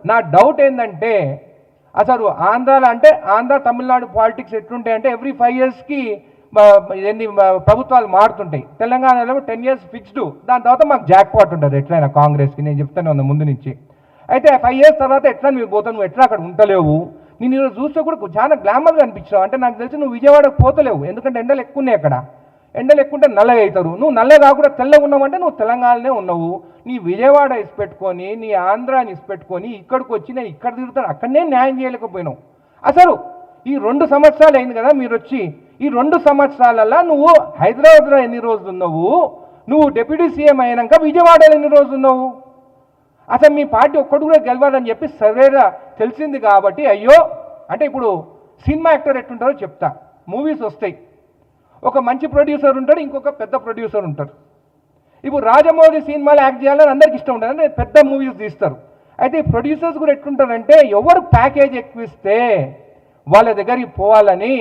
నా డౌట్ ఏంటంటే అసలు ఆంధ్రాలో అంటే ఆంధ్ర తమిళనాడు పాలిటిక్స్ ఎట్లుంటాయి అంటే ఎవ్రీ 5 ఇయర్స్కి ఎన్ని ప్రభుత్వాలు మారుతుంటాయి. తెలంగాణలో 10 ఇయర్స్ ఫిక్స్డ్, దాని తర్వాత మాకు జాక్ పాట్ ఉంటుంది ఎట్లయినా కాంగ్రెస్కి. నేను చెప్తాను ఉన్న ముందు నుంచి. అయితే 5 ఇయర్స్ తర్వాత ఎట్లా నువ్వు పోతావు, నువ్వు ఎట్లా అక్కడ ఉండలేవు. నేను ఈరోజు చూస్తే కూడా చాలా గ్లామర్గా అనిపించావు. అంటే నాకు తెలిసి నువ్వు విజయవాడకు పోతలేవు, ఎందుకంటే ఎండలు ఎక్కువ ఉన్నాయి అక్కడ. ఎండలు ఎక్కుంటే నల్లగా అవుతారు. నువ్వు నల్లగా కాకుండా తెల్లగా ఉన్నావంటే నువ్వు తెలంగాణనే ఉన్నావు. నీ విజయవాడ ఇసిపెట్టుకొని నీ ఆంధ్రాని ఇసిపెట్టుకొని ఇక్కడికి వచ్చి నేను ఇక్కడ తిరుగుతాను, అక్కడనే న్యాయం చేయలేకపోయినావు. అసలు ఈ 2 సంవత్సరాలు అయింది కదా మీరు వచ్చి. ఈ 2 సంవత్సరాలలో నువ్వు హైదరాబాద్లో ఎన్ని రోజులు ఉన్నావు, నువ్వు డిప్యూటీ సీఎం అయినాక విజయవాడలో ఎన్ని రోజులు ఉన్నావు. అసలు మీ పార్టీ ఒక్కడు కూడా గెలవాలని చెప్పి సర్వేగా తెలిసింది కాబట్టి అయ్యో అంటే ఇప్పుడు సినిమా యాక్టర్ ఎట్టుంటారో చెప్తా. మూవీస్ వస్తాయి, ఒక మంచి ప్రొడ్యూసర్ ఉంటాడు, ఇంకొక పెద్ద ప్రొడ్యూసర్ ఉంటారు. ఇప్పుడు రాజమౌళి సినిమాలు యాక్ట్ చేయాలని అందరికి ఇష్టం ఉంటుంది, అంటే పెద్ద మూవీస్ తీస్తారు. అయితే ఈ ప్రొడ్యూసర్స్ కూడా ఎట్లుంటారంటే ఎవరు ప్యాకేజ్ ఎక్కువ ఇస్తే వాళ్ళ దగ్గరికి పోవాలని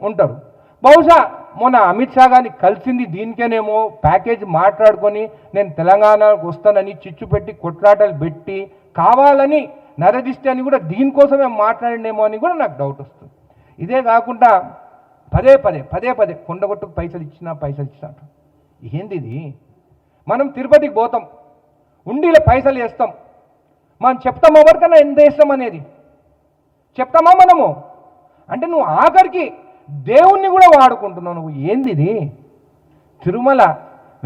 ఉంటారు. బహుశా మొన్న అమిత్ షా గారిని కలిసింది దీనికేనేమో, ప్యాకేజ్ మాట్లాడుకొని నేను తెలంగాణకు వస్తానని చిచ్చు పెట్టి కొట్లాటలు పెట్టి కావాలని నరదిష్టి అని కూడా దీనికోసమే మాట్లాడినేమో అని కూడా నాకు డౌట్ వస్తుంది. ఇదే కాకుండా పదే పదే కొండగొట్టుకు పైసలు ఇచ్చినా ఏంది ఇది. మనం తిరుపతికి పోతాం, ఉండిలో పైసలు వేస్తాం, మనం చెప్తామా ఎవరికన్నా ఎంత వేస్తాం అనేది చెప్తామా మనము. అంటే నువ్వు ఆఖరికి దేవుణ్ణి కూడా వాడుకుంటున్నావు నువ్వు. ఏంది ఇది. తిరుమల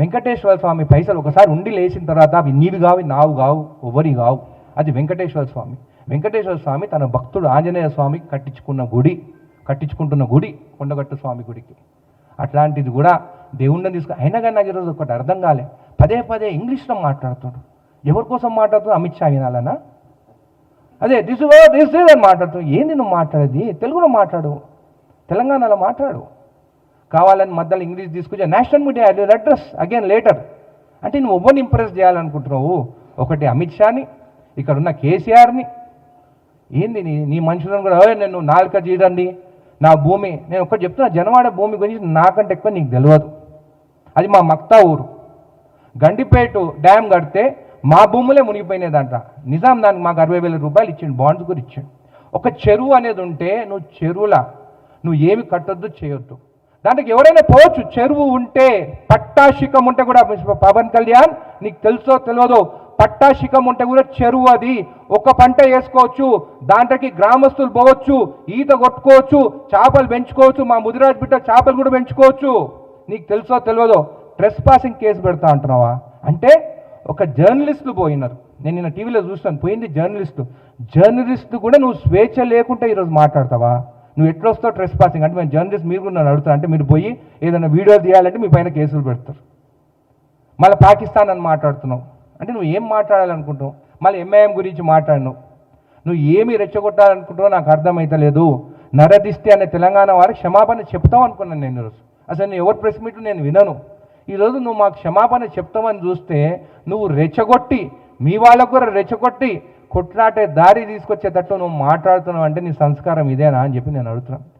వెంకటేశ్వర స్వామి పైసలు ఒకసారి ఉండి లేచిన తర్వాత అవి నీవి కావు, నావు కావు, ఎవరి కావు. అది వెంకటేశ్వర స్వామి. వెంకటేశ్వర స్వామి తన భక్తుడు ఆంజనేయ స్వామికి కట్టించుకుంటున్న గుడి కొండగట్టు స్వామి గుడికి. అట్లాంటిది కూడా దేవుణ్ణి తీసుకుని అయినా కానీ నాకు ఈరోజు ఒకటి అర్థం కాలే. పదే ఇంగ్లీష్లో మాట్లాడుతాడు. ఎవరి కోసం మాట్లాడుతాడు? అమిత్ షా వినాలనా? అదే దిస్ అని మాట్లాడుతావు. ఏంది నువ్వు మాట్లాడేది? తెలుగులో మాట్లాడు, తెలంగాణలో మాట్లాడు. కావాలని మధ్యలో ఇంగ్లీష్ తీసుకొచ్చా. National media I will address again later. అంటే నువ్వు ఎవరిని ఇంప్రెస్ చేయాలనుకుంటున్నావు? ఒకటి అమిత్ షాని, ఇక్కడ ఉన్న కేసీఆర్ని. ఏంది నీ మనుషులను కూడా నేను నాలుక జీడండి నా భూమి. నేను ఒకటి చెప్తున్నా, జనవాడ భూమి గురించి నాకంటే ఎక్కువ నీకు తెలియదు. అది మా మక్తా ఊరు. గండిపేట డ్యామ్ కడితే మా భూములే మునిగిపోయినదంట. నిజాం దానికి మాకు 60,000 రూపాయలు ఇచ్చిండు, బాండ్స్ కూడా ఇచ్చిండు. ఒక చెరువు అనేది ఉంటే నువ్వు చెరువులా నువ్వు ఏమి కట్టొద్దు, చేయొద్దు. దాంట్లోకి ఎవరైనా పోవచ్చు. చెరువు ఉంటే పట్టాశిఖం ఉంటే కూడా, పవన్ కళ్యాణ్ నీకు తెలుసో తెలియదో, పట్టాశిఖం ఉంటే కూడా చెరువు అది. ఒక పంట వేసుకోవచ్చు, దాంట్లోకి గ్రామస్తులు పోవచ్చు, ఈత కొట్టుకోవచ్చు, చేపలు పెంచుకోవచ్చు. మా ముదిరాజ్ బిడ్డ చేపలు కూడా పెంచుకోవచ్చు. నీకు తెలుసో తెలియదో ట్రెస్ పాసింగ్ కేసు పెడతా అంటున్నావా? అంటే ఒక జర్నలిస్టులు పోయినారు. నేను నిన్న టీవీలో చూస్తాను, పోయింది జర్నలిస్టు కూడా నువ్వు స్వేచ్ఛ లేకుండా ఈరోజు మాట్లాడతావా? నువ్వు ఎట్లా వస్తావు ట్రెస్ పాసింగ్ అంటే? మేము జర్నలిస్ట్ మీరు కూడా నన్ను అడుగుతారు. అంటే మీరు పోయి ఏదైనా వీడియో తీయాలంటే మీ పైన కేసులు పెడతారు. మళ్ళీ పాకిస్తాన్ అని మాట్లాడుతున్నావు. అంటే నువ్వు ఏం మాట్లాడాలనుకుంటావు? మళ్ళీ ఎంఐఎం గురించి మాట్లాడినావు. నువ్వు ఏమి రెచ్చగొట్టాలనుకుంటావో నాకు అర్థమైతలేదు. నరదిష్టి అనే తెలంగాణ వారికి క్షమాపణ చెప్తావు అనుకున్నాను నేను ఈరోజు. అసలు నేను ఎవరి ప్రెస్ మీట్లు నేను వినను. ఈరోజు నువ్వు మాకు క్షమాపణ చెప్తామని చూస్తే నువ్వు రెచ్చగొట్టి మీ వాళ్ళకు కూడా రెచ్చగొట్టి కొట్లాటే దారి తీసుకొచ్చేటట్టు నువ్వు మాట్లాడుతున్నావు. అంటే నీ సంస్కారం ఇదేనా అని చెప్పి నేను అడుగుతున్నాను.